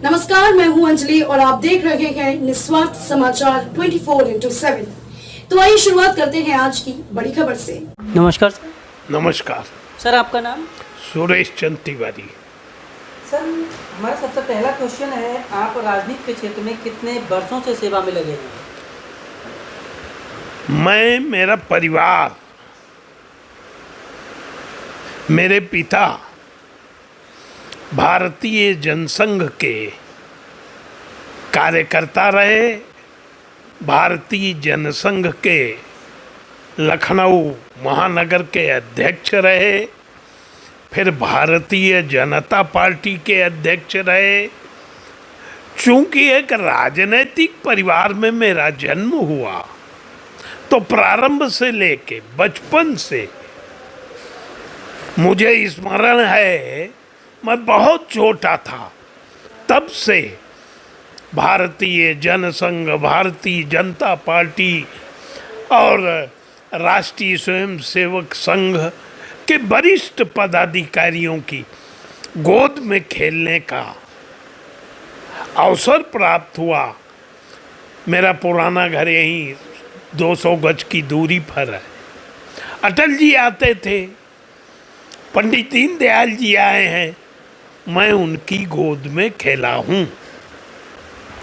नमस्कार, मैं हूं अंजलि और आप देख रहे हैं निस्वार्थ समाचार 24/7। तो आइए शुरुआत करते हैं आज की बड़ी खबर से। नमस्कार सर। नमस्कार सर आपका नाम? सुरेश चंद तिवारी। सर हमारा सबसे पहला क्वेश्चन है, आप राजनीति के क्षेत्र में कितने वर्षों से सेवा में लगे हैं? मैं, मेरा परिवार, मेरे पिता भारतीय जनसंघ के कार्यकर्ता रहे, भारतीय जनसंघ के लखनऊ महानगर के अध्यक्ष रहे, फिर भारतीय जनता पार्टी के अध्यक्ष रहे। चूंकि एक राजनीतिक परिवार में मेरा जन्म हुआ तो प्रारंभ से लेके बचपन से मुझे स्मरण है, मैं बहुत छोटा था तब से भारतीय जनसंघ, भारतीय जनता पार्टी और राष्ट्रीय स्वयंसेवक संघ के वरिष्ठ पदाधिकारियों की गोद में खेलने का अवसर प्राप्त हुआ। मेरा पुराना घर यहीं 200 गज की दूरी पर है। अटल जी आते थे, पंडित दीनदयाल जी आए हैं, मैं उनकी गोद में खेला हूँ।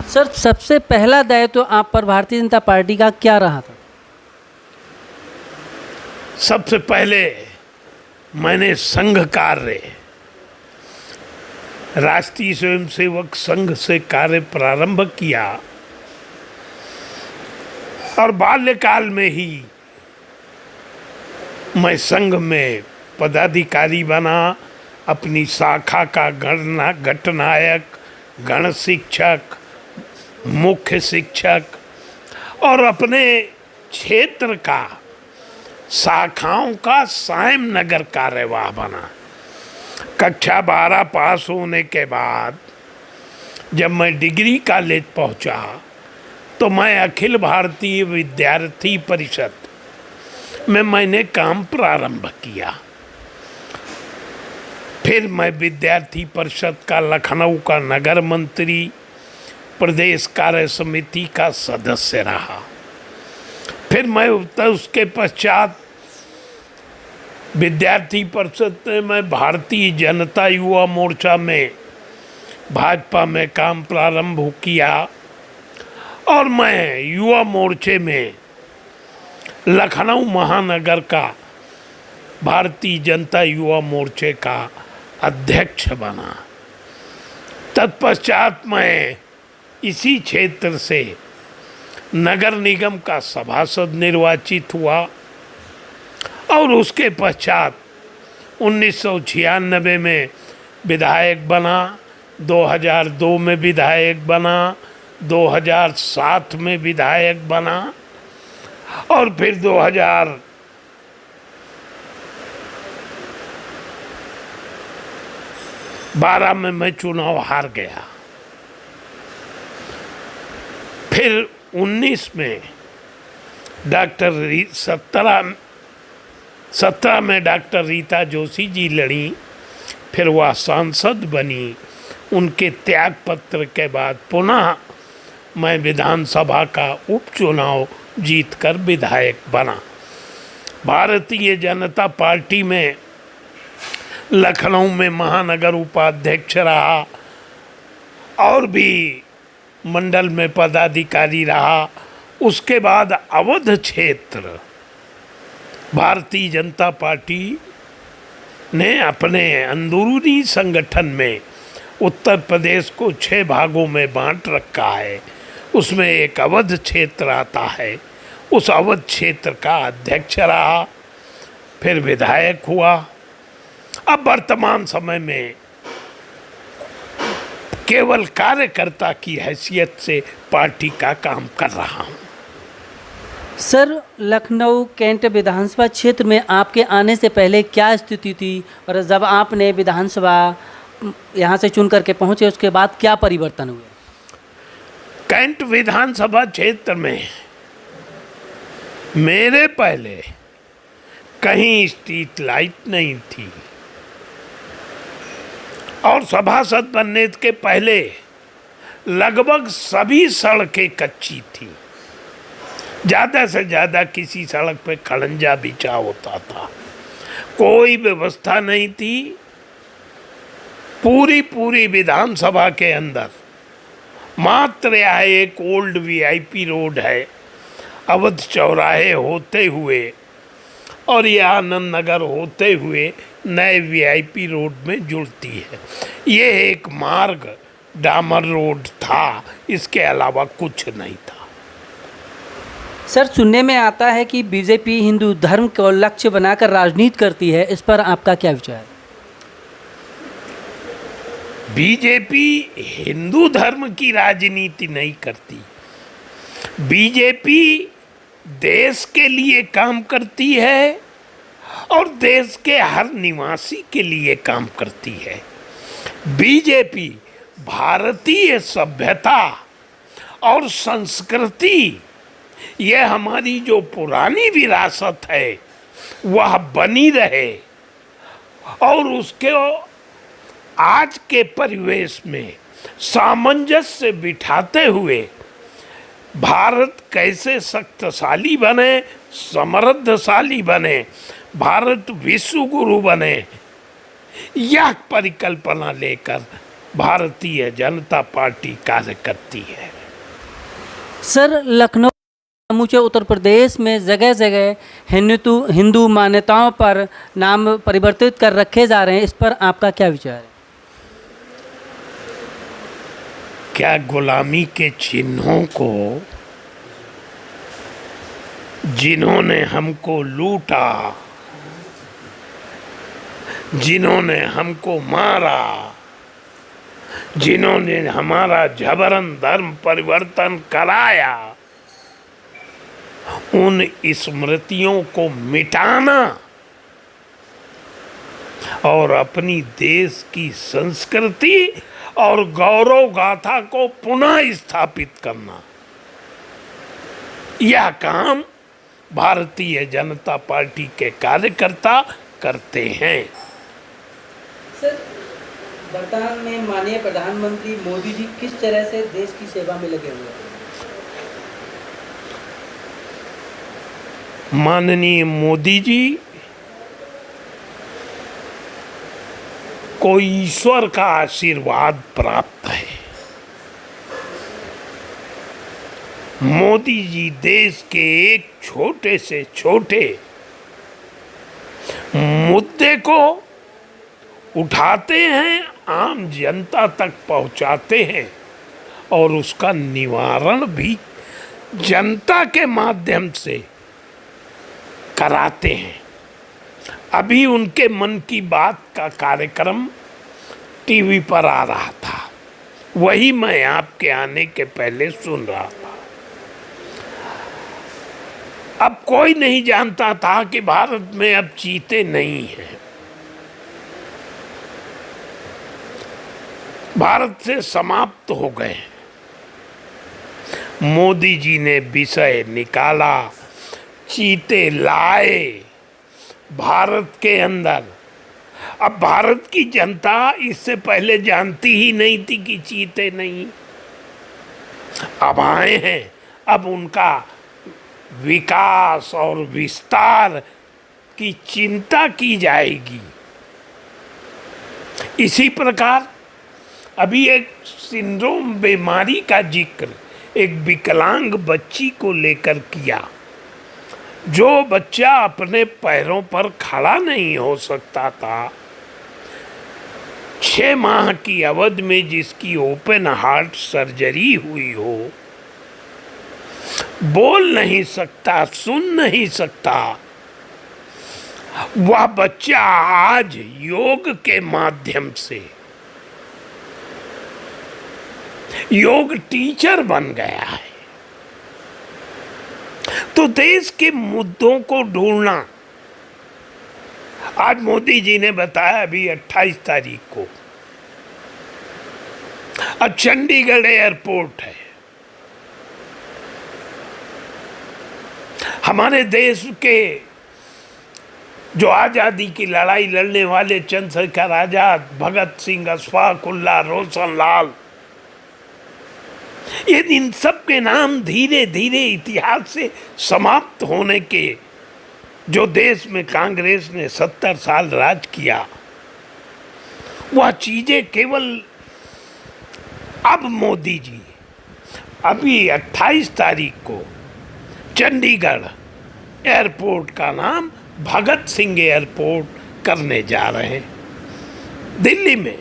सर सबसे पहला दायित्व तो आप पर भारतीय जनता पार्टी का क्या रहा था? सबसे पहले मैंने संघ कार्य, राष्ट्रीय स्वयंसेवक संघ से कार्य प्रारंभ किया और बाल्यकाल में ही मैं संघ में पदाधिकारी बना। अपनी शाखा का गणनायक, गण शिक्षक, मुख्य शिक्षक और अपने क्षेत्र का शाखाओं का सायम नगर कार्यवाह बना। कक्षा 12 पास होने के बाद जब मैं डिग्री कॉलेज पहुंचा तो मैं अखिल भारतीय विद्यार्थी परिषद में मैंने काम प्रारंभ किया। फिर मैं विद्यार्थी परिषद का लखनऊ का नगर मंत्री, प्रदेश कार्य समिति का सदस्य रहा। फिर मैं उसके पश्चात विद्यार्थी परिषद में मैं भारतीय जनता युवा मोर्चा में भाजपा में काम प्रारंभ किया और मैं युवा मोर्चे में लखनऊ महानगर का भारतीय जनता युवा मोर्चे का अध्यक्ष बना। तत्पश्चात मैं इसी क्षेत्र से नगर निगम का सभासद निर्वाचित हुआ और उसके पश्चात 1996 में विधायक बना, 2002 में विधायक बना, 2007 में विधायक बना और फिर 2012 में मैं चुनाव हार गया। फिर 19 में 17 में डॉक्टर रीता जोशी जी लड़ी, फिर वह सांसद बनी। उनके त्याग पत्र के बाद पुनः मैं विधानसभा का उपचुनाव जीतकर विधायक बना। भारतीय जनता पार्टी में लखनऊ में महानगर उपाध्यक्ष रहा और भी मंडल में पदाधिकारी रहा। उसके बाद अवध क्षेत्र भारतीय जनता पार्टी ने अपने अंदरूनी संगठन में उत्तर प्रदेश को 6 भागों में बांट रखा है। उसमें एक अवध क्षेत्र आता है, उस अवध क्षेत्र का अध्यक्ष रहा, फिर विधायक हुआ। अब वर्तमान समय में केवल कार्यकर्ता की हैसियत से पार्टी का काम कर रहा हूँ। सर लखनऊ कैंट विधानसभा क्षेत्र में आपके आने से पहले क्या स्थिति थी और जब आपने विधानसभा यहाँ से चुन करके पहुँचे उसके बाद क्या परिवर्तन हुए? कैंट विधानसभा क्षेत्र में मेरे पहले कहीं स्ट्रीट लाइट नहीं थी और सभासद बनने के पहले लगभग सभी सड़कें कच्ची थी। ज़्यादा से ज़्यादा किसी सड़क पे खड़ंजा बिछा होता था, कोई व्यवस्था नहीं थी। पूरी विधानसभा के अंदर मात्र यह एक ओल्ड वीआईपी रोड है, अवध चौराहे होते हुए और यह आनंद नगर होते हुए नए वीआईपी रोड में जुड़ती है। ये एक मार्ग डामर रोड था, इसके अलावा कुछ नहीं था। सर, सुनने में आता है कि बीजेपी हिंदू धर्म को लक्ष्य बनाकर राजनीति करती है, इस पर आपका क्या विचार है? बीजेपी हिंदू धर्म की राजनीति नहीं करती। बीजेपी देश के लिए काम करती है और देश के हर निवासी के लिए काम करती है। बीजेपी भारतीय सभ्यता और संस्कृति, यह हमारी जो पुरानी विरासत है वह बनी रहे और उसके आज के परिवेश में सामंजस्य बिठाते हुए भारत कैसे शक्तिशाली बने, समृद्धशाली बने, भारत विश्व गुरु बने, यह परिकल्पना लेकर भारतीय जनता पार्टी कार्य करती है। सर, लखनऊ समूचे उत्तर प्रदेश में जगह जगह हिंदू मान्यताओं पर नाम परिवर्तित कर रखे जा रहे हैं, इस पर आपका क्या विचार है? क्या गुलामी के चिन्हों को जिन्होंने हमको लूटा, जिन्होंने हमको मारा, जिन्होंने हमारा जबरन धर्म परिवर्तन कराया, उन स्मृतियों को मिटाना और अपनी देश की संस्कृति और गौरव गाथा को पुनः स्थापित करना, यह काम भारतीय जनता पार्टी के कार्यकर्ता करते हैं। सर, वर्तमान में माननीय प्रधानमंत्री मोदी जी किस तरह से देश की सेवा में लगे हुए हैं? माननीय मोदी जी को ईश्वर का आशीर्वाद प्राप्त है। मोदी जी देश के एक छोटे से छोटे मुद्दे को उठाते हैं, आम जनता तक पहुंचाते हैं और उसका निवारण भी जनता के माध्यम से कराते हैं। अभी उनके मन की बात का कार्यक्रम टीवी पर आ रहा था, वही मैं आपके आने के पहले सुन रहा था। अब कोई नहीं जानता था कि भारत में अब चीते नहीं हैं, भारत से समाप्त हो गए। मोदी जी ने विषय निकाला, चीते लाए भारत के अंदर। अब भारत की जनता इससे पहले जानती ही नहीं थी कि चीते नहीं, अब आए हैं। अब उनका विकास और विस्तार की चिंता की जाएगी। इसी प्रकार अभी एक सिंड्रोम बीमारी का जिक्र एक विकलांग बच्ची को लेकर किया, जो बच्चा अपने पैरों पर खड़ा नहीं हो सकता था, 6 माह की अवधि में जिसकी ओपन हार्ट सर्जरी हुई हो, बोल नहीं सकता, सुन नहीं सकता, वह बच्चा आज योग के माध्यम से योग टीचर बन गया है। तो देश के मुद्दों को ढूंढना, आज मोदी जी ने बताया अभी 28 तारीख को अब चंडीगढ़ एयरपोर्ट है। हमारे देश के जो आज़ादी की लड़ाई लड़ने वाले चंद्रशेखर आज़ाद, भगत सिंह, अशफाक उल्लाह, रोशन लाल, ये इन सब के नाम धीरे धीरे इतिहास से समाप्त होने के, जो देश में कांग्रेस ने 70 साल राज किया, वह चीजें केवल अब मोदी जी अभी 28 तारीख को चंडीगढ़ एयरपोर्ट का नाम भगत सिंह एयरपोर्ट करने जा रहे हैं। दिल्ली में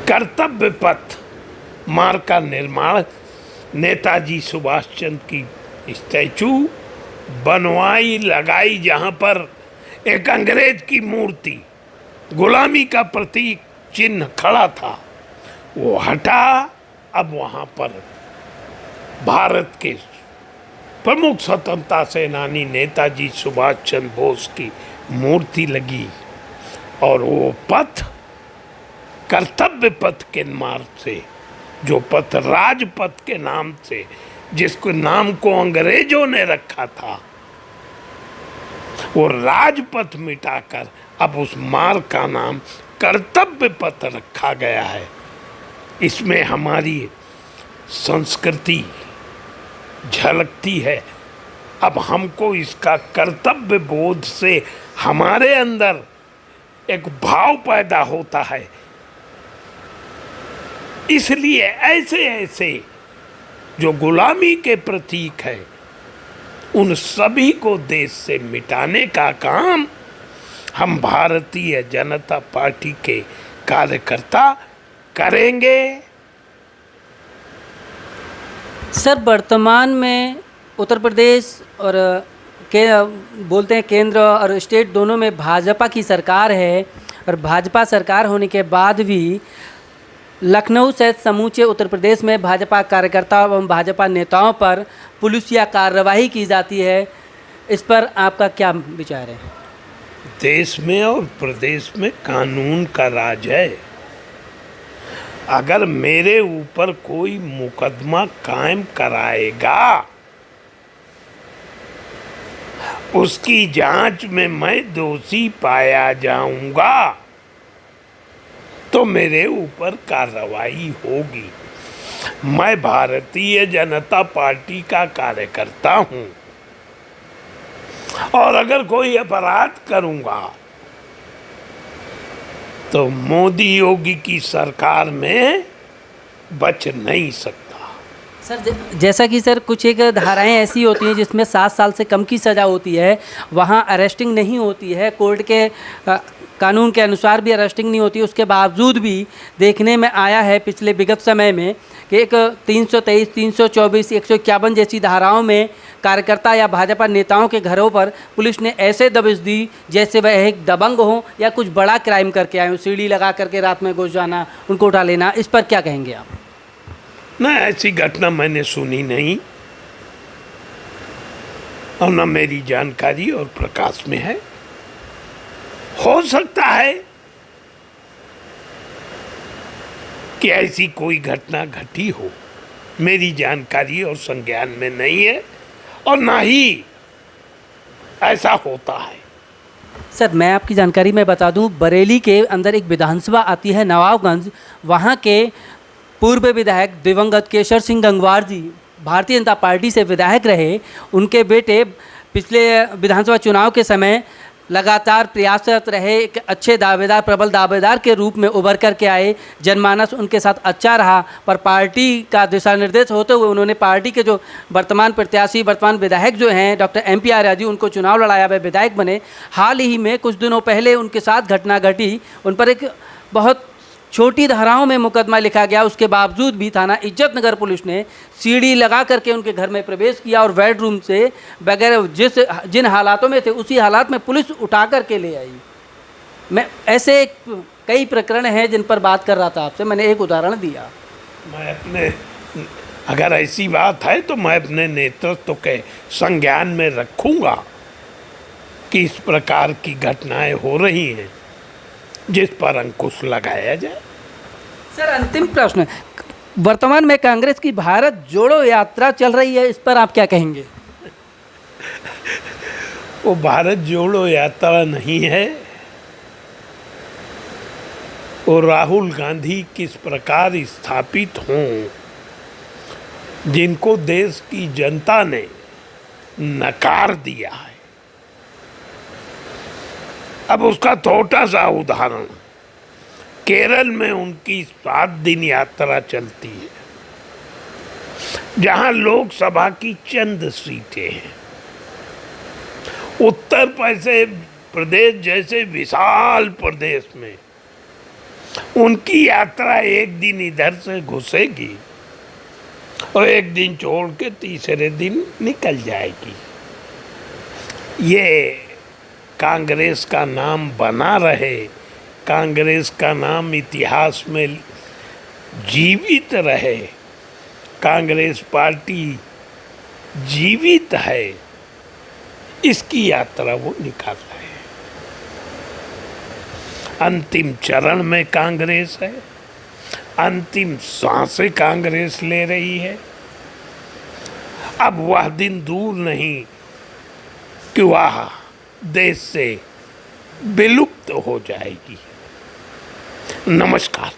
कर्तव्य पथ मार्ग का निर्माण, नेताजी सुभाष चंद्र की स्टैचू बनवाई लगाई, जहां पर एक अंग्रेज की मूर्ति, गुलामी का प्रतीक चिन्ह खड़ा था, वो हटा। अब वहां पर भारत के प्रमुख स्वतंत्रता सेनानी नेताजी सुभाष चंद्र बोस की मूर्ति लगी और वो पथ कर्तव्य पथ के मार्ग से, जो पथ राजपथ के नाम से, जिसको नाम को अंग्रेजों ने रखा था, वो राजपथ मिटाकर अब उस मार्ग का नाम कर्तव्य पथ रखा गया है। इसमें हमारी संस्कृति झलकती है। अब हमको इसका कर्तव्य बोध से हमारे अंदर एक भाव पैदा होता है। इसलिए ऐसे ऐसे जो गुलामी के प्रतीक है, उन सभी को देश से मिटाने का काम हम भारतीय जनता पार्टी के कार्यकर्ता करेंगे। सर, वर्तमान में उत्तर प्रदेश और बोलते हैं केंद्र और स्टेट दोनों में भाजपा की सरकार है, और भाजपा सरकार होने के बाद भी लखनऊ सहित समूचे उत्तर प्रदेश में भाजपा कार्यकर्ताओं एवं भाजपा नेताओं पर पुलिसिया कार्रवाई की जाती है। इस पर आपका क्या विचार है? देश में और प्रदेश में कानून का राज है। अगर मेरे ऊपर कोई मुकदमा कायम कराएगा, उसकी जांच में मैं दोषी पाया जाऊंगा तो मेरे ऊपर कार्रवाई होगी। मैं भारतीय जनता पार्टी का कार्यकर्ता हूं, और अगर कोई अपराध करूंगा तो मोदी योगी की सरकार में बच नहीं सकता। सर, जैसा कि सर कुछ एक धाराएं ऐसी होती हैं जिसमें 7 साल से कम की सज़ा होती है, वहाँ अरेस्टिंग नहीं होती है, कोर्ट के कानून के अनुसार भी अरेस्टिंग नहीं होती। उसके बावजूद भी देखने में आया है पिछले विगत समय में कि एक 323, 324, 151 जैसी धाराओं में कार्यकर्ता या भाजपा नेताओं के घरों पर पुलिस ने ऐसे दबिश दी जैसे वह एक दबंग हो या कुछ बड़ा क्राइम करके आए हो, सीढ़ी लगा करके रात में घुस जाना, उनको उठा लेना। इस पर क्या कहेंगे आप? ना, ऐसी घटना मैंने सुनी नहीं और न मेरी जानकारी और प्रकाश में है। हो सकता है कि ऐसी कोई घटना घटी हो, मेरी जानकारी और संज्ञान में नहीं है और ना ही ऐसा होता है। सर, मैं आपकी जानकारी में बता दूं, बरेली के अंदर एक विधानसभा आती है नवाबगंज, वहाँ के पूर्व विधायक दिवंगत केशर सिंह गंगवार जी भारतीय जनता पार्टी से विधायक रहे। उनके बेटे पिछले विधानसभा चुनाव के समय लगातार प्रयासरत रहे, एक अच्छे दावेदार, प्रबल दावेदार के रूप में उभर कर के आए। जनमानस उनके साथ अच्छा रहा, पर पार्टी का दिशा निर्देश होते हुए उन्होंने पार्टी के जो वर्तमान प्रत्याशी, वर्तमान विधायक जो हैं डॉक्टर MP आर्या जी, उनको चुनाव लड़ाया, वे विधायक बने। हाल ही में कुछ दिनों पहले उनके साथ घटना घटी, उन पर एक बहुत छोटी धाराओं में मुकदमा लिखा गया। उसके बावजूद भी थाना इज्जत नगर पुलिस ने सीढ़ी लगा करके उनके घर में प्रवेश किया और बेडरूम से बगैर जिन हालातों में थे उसी हालात में पुलिस उठा करके ले आई। मैं ऐसे कई प्रकरण हैं जिन पर बात कर रहा था आपसे, मैंने एक उदाहरण दिया। मैं अपने, अगर ऐसी बात है तो मैं अपने नेतृत्व के संज्ञान में रखूंगा कि इस प्रकार की घटनाएं हो रही हैं जिस पर अंकुश लगाया जाए। सर, अंतिम प्रश्न, वर्तमान में कांग्रेस की भारत जोड़ो यात्रा चल रही है, इस पर आप क्या कहेंगे? वो भारत जोड़ो यात्रा नहीं है, और राहुल गांधी किस प्रकार स्थापित हों, जिनको देश की जनता ने नकार दिया है। अब उसका छोटा सा उदाहरण, केरल में उनकी 7 दिन यात्रा चलती है, जहां लोकसभा की चंद सीटें हैं। उत्तर प्रदेश जैसे विशाल प्रदेश में उनकी यात्रा एक दिन इधर से घुसेगी और एक दिन छोड़ के तीसरे दिन निकल जाएगी। ये कांग्रेस का नाम बना रहे, कांग्रेस का नाम इतिहास में जीवित रहे, कांग्रेस पार्टी जीवित है, इसकी यात्रा वो निकाल रहे हैं। अंतिम चरण में कांग्रेस है, अंतिम सांसें कांग्रेस ले रही है। अब वह दिन दूर नहीं कि वह देश से विलुप्त हो जाएगी। नमस्कार।